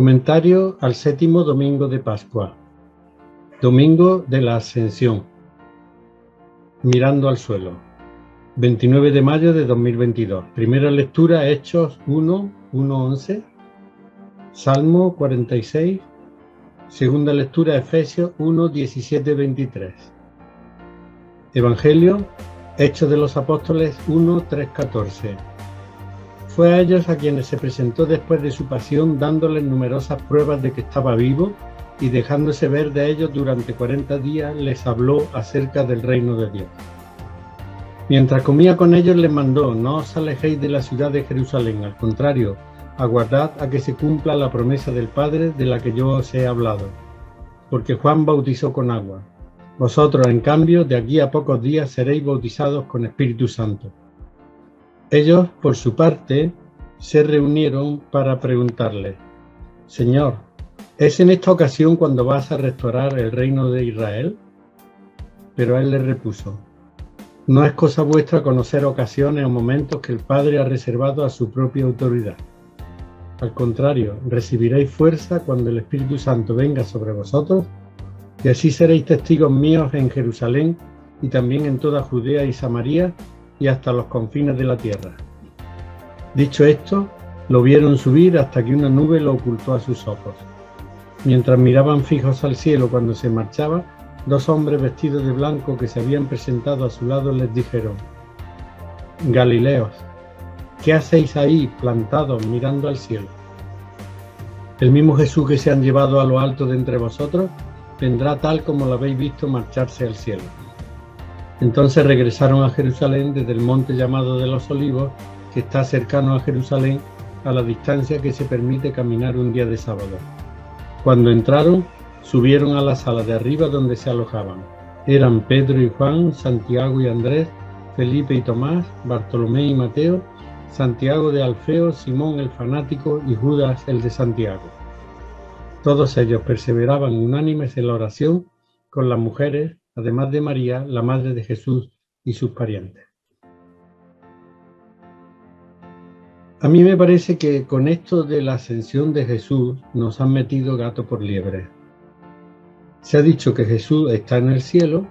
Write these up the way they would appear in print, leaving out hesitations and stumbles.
Comentario al séptimo domingo de Pascua, domingo de la Ascensión. Mirando al suelo, 29 de mayo de 2022. Primera lectura, Hechos 1:11, Salmo 46. Segunda lectura, Efesios 1:17-23. Evangelio, Hechos de los Apóstoles 1:3-14. Fue a ellos a quienes se presentó después de su pasión, dándoles numerosas pruebas de que estaba vivo, y dejándose ver de ellos durante 40 días, les habló acerca del reino de Dios. Mientras comía con ellos, les mandó: no os alejéis de la ciudad de Jerusalén, al contrario, aguardad a que se cumpla la promesa del Padre de la que yo os he hablado. Porque Juan bautizó con agua. Vosotros, en cambio, de aquí a pocos días seréis bautizados con Espíritu Santo. Ellos, por su parte, se reunieron para preguntarle: Señor, ¿es en esta ocasión cuando vas a restaurar el reino de Israel? Pero él les repuso: no es cosa vuestra conocer ocasiones o momentos que el Padre ha reservado a su propia autoridad. Al contrario, recibiréis fuerza cuando el Espíritu Santo venga sobre vosotros, y así seréis testigos míos en Jerusalén y también en toda Judea y Samaria y hasta los confines de la tierra. Dicho esto, lo vieron subir hasta que una nube lo ocultó a sus ojos. Mientras miraban fijos al cielo cuando se marchaba, dos hombres vestidos de blanco que se habían presentado a su lado les dijeron: Galileos, ¿qué hacéis ahí plantados mirando al cielo? El mismo Jesús que se han llevado a lo alto de entre vosotros vendrá tal como lo habéis visto marcharse al cielo. Entonces regresaron a Jerusalén desde el monte llamado de los Olivos, que está cercano a Jerusalén, a la distancia que se permite caminar un día de sábado. Cuando entraron, subieron a la sala de arriba donde se alojaban. Eran Pedro y Juan, Santiago y Andrés, Felipe y Tomás, Bartolomé y Mateo, Santiago de Alfeo, Simón el fanático y Judas el de Santiago. Todos ellos perseveraban unánimes en la oración con las mujeres, además de María, la madre de Jesús, y sus parientes. A mí me parece que con esto de la ascensión de Jesús nos han metido gato por liebre. Se ha dicho que Jesús está en el cielo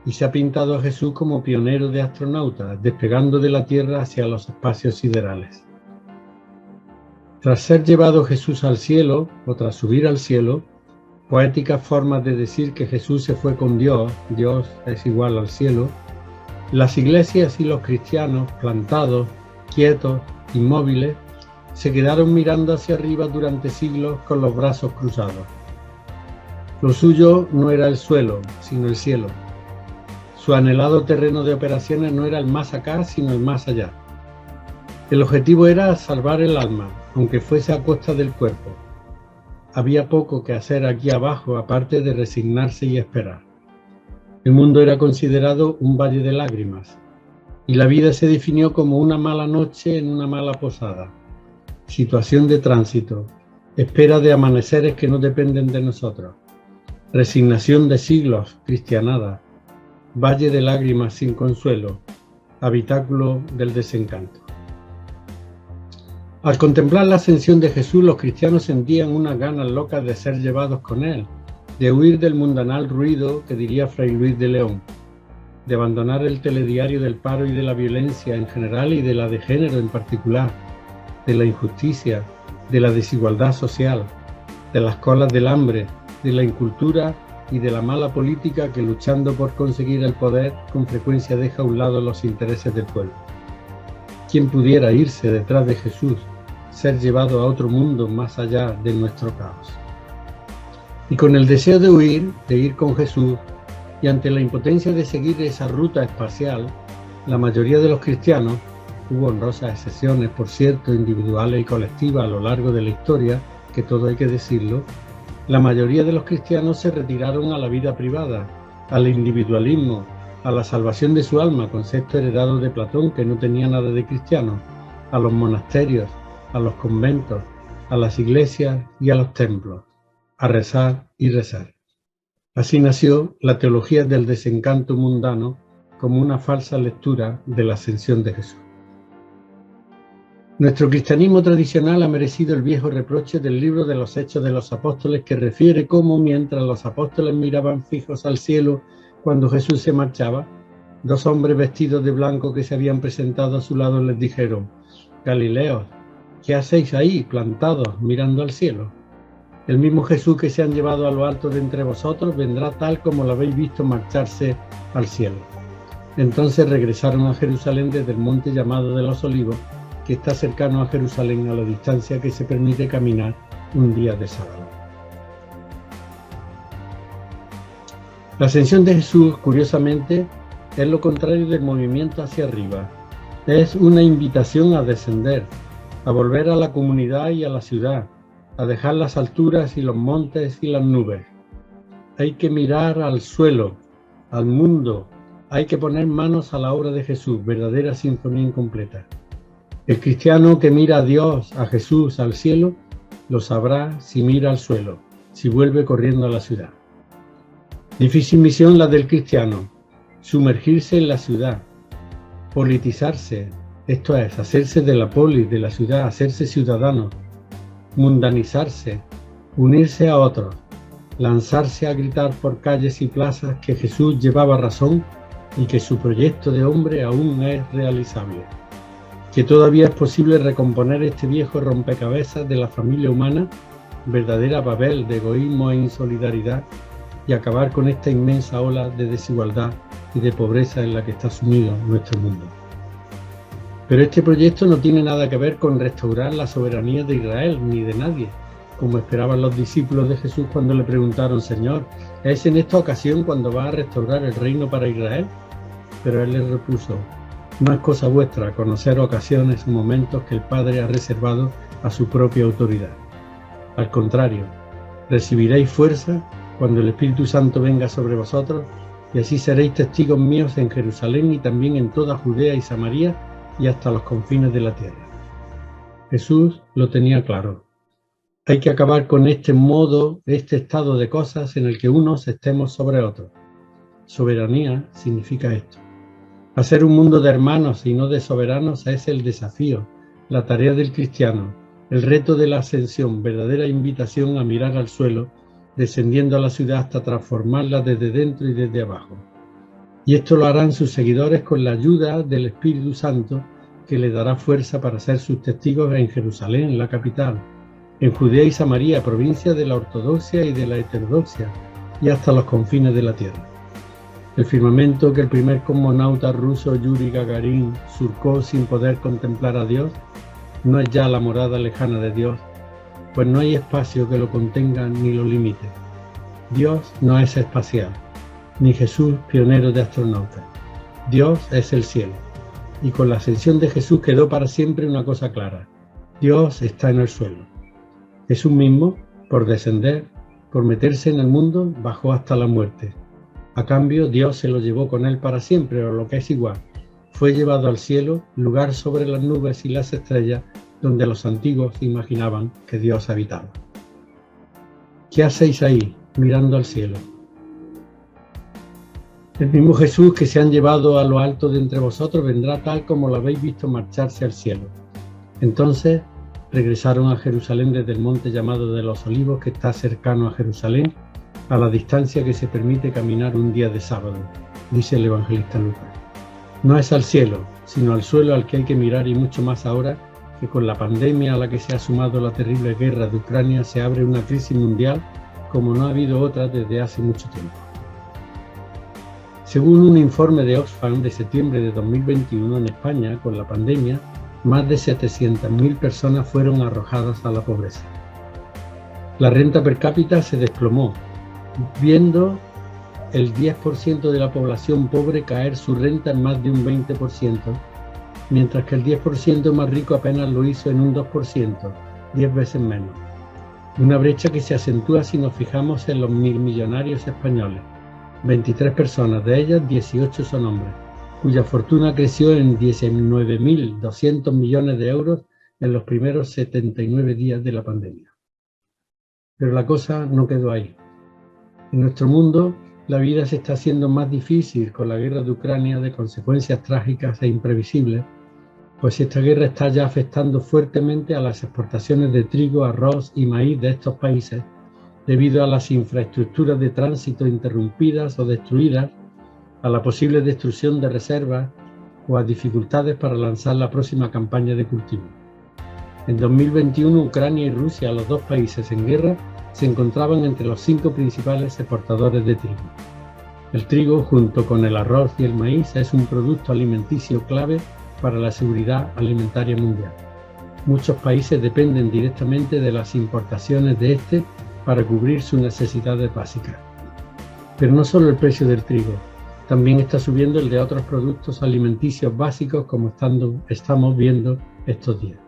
y se ha pintado a Jesús como pionero de astronautas, despegando de la Tierra hacia los espacios siderales. Tras ser llevado Jesús al cielo, o tras subir al cielo, poéticas formas de decir que Jesús se fue con Dios, Dios es igual al cielo, las iglesias y los cristianos, plantados, quietos, inmóviles, se quedaron mirando hacia arriba durante siglos con los brazos cruzados. Lo suyo no era el suelo, sino el cielo. Su anhelado terreno de operaciones no era el más acá, sino el más allá. El objetivo era salvar el alma, aunque fuese a costa del cuerpo. Había poco que hacer aquí abajo aparte de resignarse y esperar. El mundo era considerado un valle de lágrimas, y la vida se definió como una mala noche en una mala posada, situación de tránsito, espera de amaneceres que no dependen de nosotros, resignación de siglos, cristianada, valle de lágrimas sin consuelo, habitáculo del desencanto. Al contemplar la ascensión de Jesús, los cristianos sentían unas ganas locas de ser llevados con él, de huir del mundanal ruido que diría Fray Luis de León, de abandonar el telediario del paro y de la violencia en general y de la de género en particular, de la injusticia, de la desigualdad social, de las colas del hambre, de la incultura y de la mala política que, luchando por conseguir el poder, con frecuencia deja a un lado los intereses del pueblo. ¿Quién pudiera irse detrás de Jesús, ser llevado a otro mundo más allá de nuestro caos? Y con el deseo de huir, de ir con Jesús, y ante la impotencia de seguir esa ruta espacial, la mayoría de los cristianos, hubo honrosas excepciones, por cierto, individuales y colectivas a lo largo de la historia, que todo hay que decirlo, la mayoría de los cristianos se retiraron a la vida privada, al individualismo, a la salvación de su alma, concepto heredado de Platón que no tenía nada de cristiano, a los monasterios, a los conventos, a las iglesias y a los templos, a rezar y rezar. Así nació la teología del desencanto mundano como una falsa lectura de la ascensión de Jesús. Nuestro cristianismo tradicional ha merecido el viejo reproche del libro de los Hechos de los Apóstoles, que refiere cómo, mientras los apóstoles miraban fijos al cielo cuando Jesús se marchaba, dos hombres vestidos de blanco que se habían presentado a su lado les dijeron: Galileos, ¿qué hacéis ahí, plantados, mirando al cielo? El mismo Jesús que se han llevado a lo alto de entre vosotros vendrá tal como lo habéis visto marcharse al cielo. Entonces regresaron a Jerusalén desde el monte llamado de los Olivos, que está cercano a Jerusalén, a la distancia que se permite caminar un día de sábado. La ascensión de Jesús, curiosamente, es lo contrario del movimiento hacia arriba. Es una invitación a descender, a volver a la comunidad y a la ciudad, a dejar las alturas y los montes y las nubes. Hay que mirar al suelo, al mundo, hay que poner manos a la obra de Jesús, verdadera sinfonía incompleta. El cristiano que mira a Dios, a Jesús, al cielo, lo sabrá si mira al suelo, si vuelve corriendo a la ciudad. Difícil misión la del cristiano: sumergirse en la ciudad, politizarse, esto es, hacerse de la polis, de la ciudad, hacerse ciudadano, mundanizarse, unirse a otros, lanzarse a gritar por calles y plazas que Jesús llevaba razón y que su proyecto de hombre aún es realizable, que todavía es posible recomponer este viejo rompecabezas de la familia humana, verdadera Babel de egoísmo e insolidaridad, y acabar con esta inmensa ola de desigualdad y de pobreza en la que está sumido nuestro mundo. Pero este proyecto no tiene nada que ver con restaurar la soberanía de Israel ni de nadie, como esperaban los discípulos de Jesús cuando le preguntaron: Señor, ¿es en esta ocasión cuando va a restaurar el reino para Israel? Pero él les repuso: no es cosa vuestra conocer ocasiones o momentos que el Padre ha reservado a su propia autoridad. Al contrario, recibiréis fuerza cuando el Espíritu Santo venga sobre vosotros, y así seréis testigos míos en Jerusalén y también en toda Judea y Samaria y hasta los confines de la tierra. Jesús lo tenía claro. Hay que acabar con este estado de cosas en el que unos estemos sobre otros. Soberanía significa esto. Hacer un mundo de hermanos y no de soberanos es el desafío, la tarea del cristiano, el reto de la ascensión, verdadera invitación a mirar al suelo, descendiendo a la ciudad hasta transformarla desde dentro y desde abajo. Y esto lo harán sus seguidores con la ayuda del Espíritu Santo, que les dará fuerza para ser sus testigos en Jerusalén, la capital, en Judea y Samaria, provincia de la ortodoxia y de la heterodoxia, y hasta los confines de la tierra. El firmamento que el primer cosmonauta ruso Yuri Gagarin surcó sin poder contemplar a Dios no es ya la morada lejana de Dios, pues no hay espacio que lo contenga ni lo limite. Dios no es espacial, ni Jesús pionero de astronautas. Dios es el cielo. Y con la ascensión de Jesús quedó para siempre una cosa clara: Dios está en el suelo. Jesús mismo, por descender, por meterse en el mundo, bajó hasta la muerte. A cambio, Dios se lo llevó con él para siempre, o lo que es igual, fue llevado al cielo, lugar sobre las nubes y las estrellas, donde los antiguos imaginaban que Dios habitaba. ¿Qué hacéis ahí, mirando al cielo? El mismo Jesús que se han llevado a lo alto de entre vosotros vendrá tal como lo habéis visto marcharse al cielo. Entonces regresaron a Jerusalén desde el monte llamado de los Olivos, que está cercano a Jerusalén, a la distancia que se permite caminar un día de sábado, dice el evangelista Lucas. No es al cielo, sino al suelo al que hay que mirar, y mucho más ahora que con la pandemia a la que se ha sumado la terrible guerra de Ucrania se abre una crisis mundial como no ha habido otra desde hace mucho tiempo. Según un informe de Oxfam de septiembre de 2021, en España, con la pandemia, más de 700.000 personas fueron arrojadas a la pobreza. La renta per cápita se desplomó, viendo el 10% de la población pobre caer su renta en más de un 20%, mientras que el 10% más rico apenas lo hizo en un 2%, 10 veces menos. Una brecha que se acentúa si nos fijamos en los millonarios españoles. 23 personas, de ellas 18 son hombres, cuya fortuna creció en 19.200 millones de euros en los primeros 79 días de la pandemia. Pero la cosa no quedó ahí. En nuestro mundo, la vida se está haciendo más difícil con la guerra de Ucrania, de consecuencias trágicas e imprevisibles, pues esta guerra está ya afectando fuertemente a las exportaciones de trigo, arroz y maíz de estos países, debido a las infraestructuras de tránsito interrumpidas o destruidas, a la posible destrucción de reservas o a dificultades para lanzar la próxima campaña de cultivo. En 2021, Ucrania y Rusia, los dos países en guerra, se encontraban entre los 5 principales exportadores de trigo. El trigo, junto con el arroz y el maíz, es un producto alimenticio clave para la seguridad alimentaria mundial. Muchos países dependen directamente de las importaciones de este para cubrir sus necesidades básicas. Pero no solo el precio del trigo, también está subiendo el de otros productos alimenticios básicos, como estamos viendo estos días.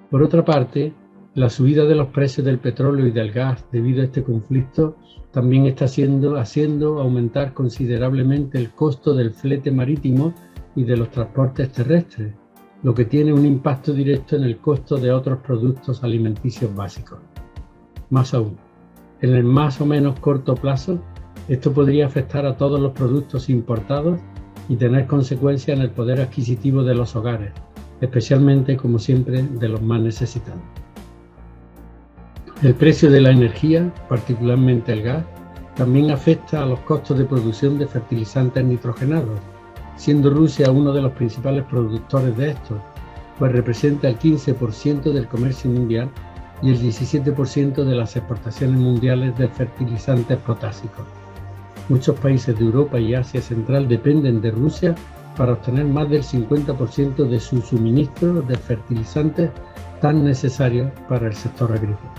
Por otra parte, la subida de los precios del petróleo y del gas debido a este conflicto también está haciendo aumentar considerablemente el costo del flete marítimo y de los transportes terrestres, lo que tiene un impacto directo en el costo de otros productos alimenticios básicos. Más aún, en el más o menos corto plazo, esto podría afectar a todos los productos importados y tener consecuencias en el poder adquisitivo de los hogares, especialmente, como siempre, de los más necesitados. El precio de la energía, particularmente el gas, también afecta a los costos de producción de fertilizantes nitrogenados, siendo Rusia uno de los principales productores de estos, pues representa el 15% del comercio mundial y el 17% de las exportaciones mundiales de fertilizantes potásicos. Muchos países de Europa y Asia Central dependen de Rusia para obtener más del 50% de su suministro de fertilizantes tan necesarios para el sector agrícola.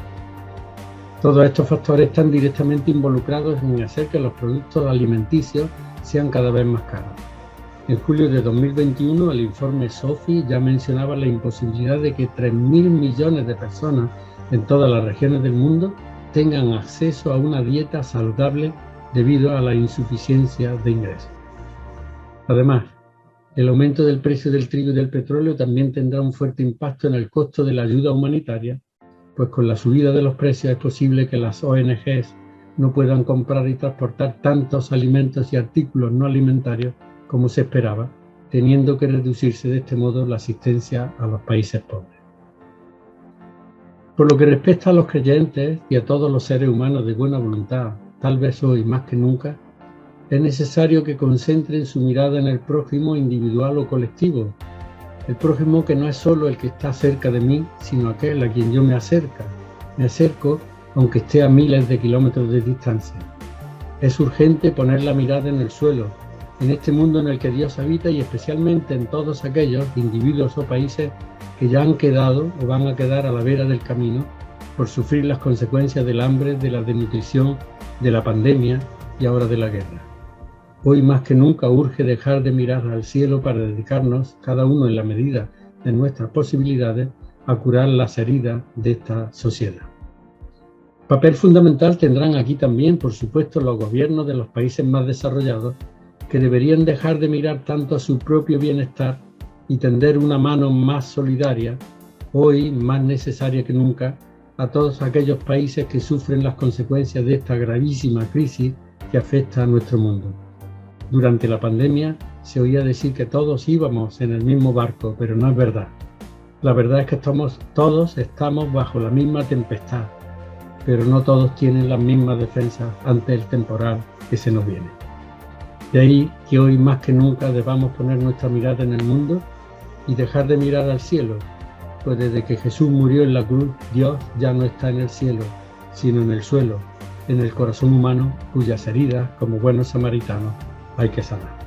Todos estos factores están directamente involucrados en hacer que los productos alimenticios sean cada vez más caros. En julio de 2021, el informe SOFI ya mencionaba la imposibilidad de que 3.000 millones de personas en todas las regiones del mundo tengan acceso a una dieta saludable debido a la insuficiencia de ingresos. Además, el aumento del precio del trigo y del petróleo también tendrá un fuerte impacto en el costo de la ayuda humanitaria, pues con la subida de los precios es posible que las ONGs no puedan comprar y transportar tantos alimentos y artículos no alimentarios como se esperaba, teniendo que reducirse de este modo la asistencia a los países pobres. Por lo que respecta a los creyentes y a todos los seres humanos de buena voluntad, tal vez hoy más que nunca, es necesario que concentren su mirada en el prójimo individual o colectivo. El prójimo que no es solo el que está cerca de mí, sino aquel a quien yo me acerco aunque esté a miles de kilómetros de distancia. Es urgente poner la mirada en el suelo, en este mundo en el que Dios habita y especialmente en todos aquellos individuos o países que ya han quedado o van a quedar a la vera del camino por sufrir las consecuencias del hambre, de la desnutrición, de la pandemia y ahora de la guerra. Hoy más que nunca urge dejar de mirar al cielo para dedicarnos, cada uno en la medida de nuestras posibilidades, a curar las heridas de esta sociedad. Papel fundamental tendrán aquí también, por supuesto, los gobiernos de los países más desarrollados, que deberían dejar de mirar tanto a su propio bienestar y tender una mano más solidaria, hoy más necesaria que nunca, a todos aquellos países que sufren las consecuencias de esta gravísima crisis que afecta a nuestro mundo. Durante la pandemia se oía decir que todos íbamos en el mismo barco, pero no es verdad. La verdad es que todos estamos bajo la misma tempestad, pero no todos tienen las mismas defensas ante el temporal que se nos viene. De ahí que hoy más que nunca debamos poner nuestra mirada en el mundo y dejar de mirar al cielo, pues desde que Jesús murió en la cruz, Dios ya no está en el cielo, sino en el suelo, en el corazón humano, cuyas heridas, como buenos samaritanos, hay que sanar.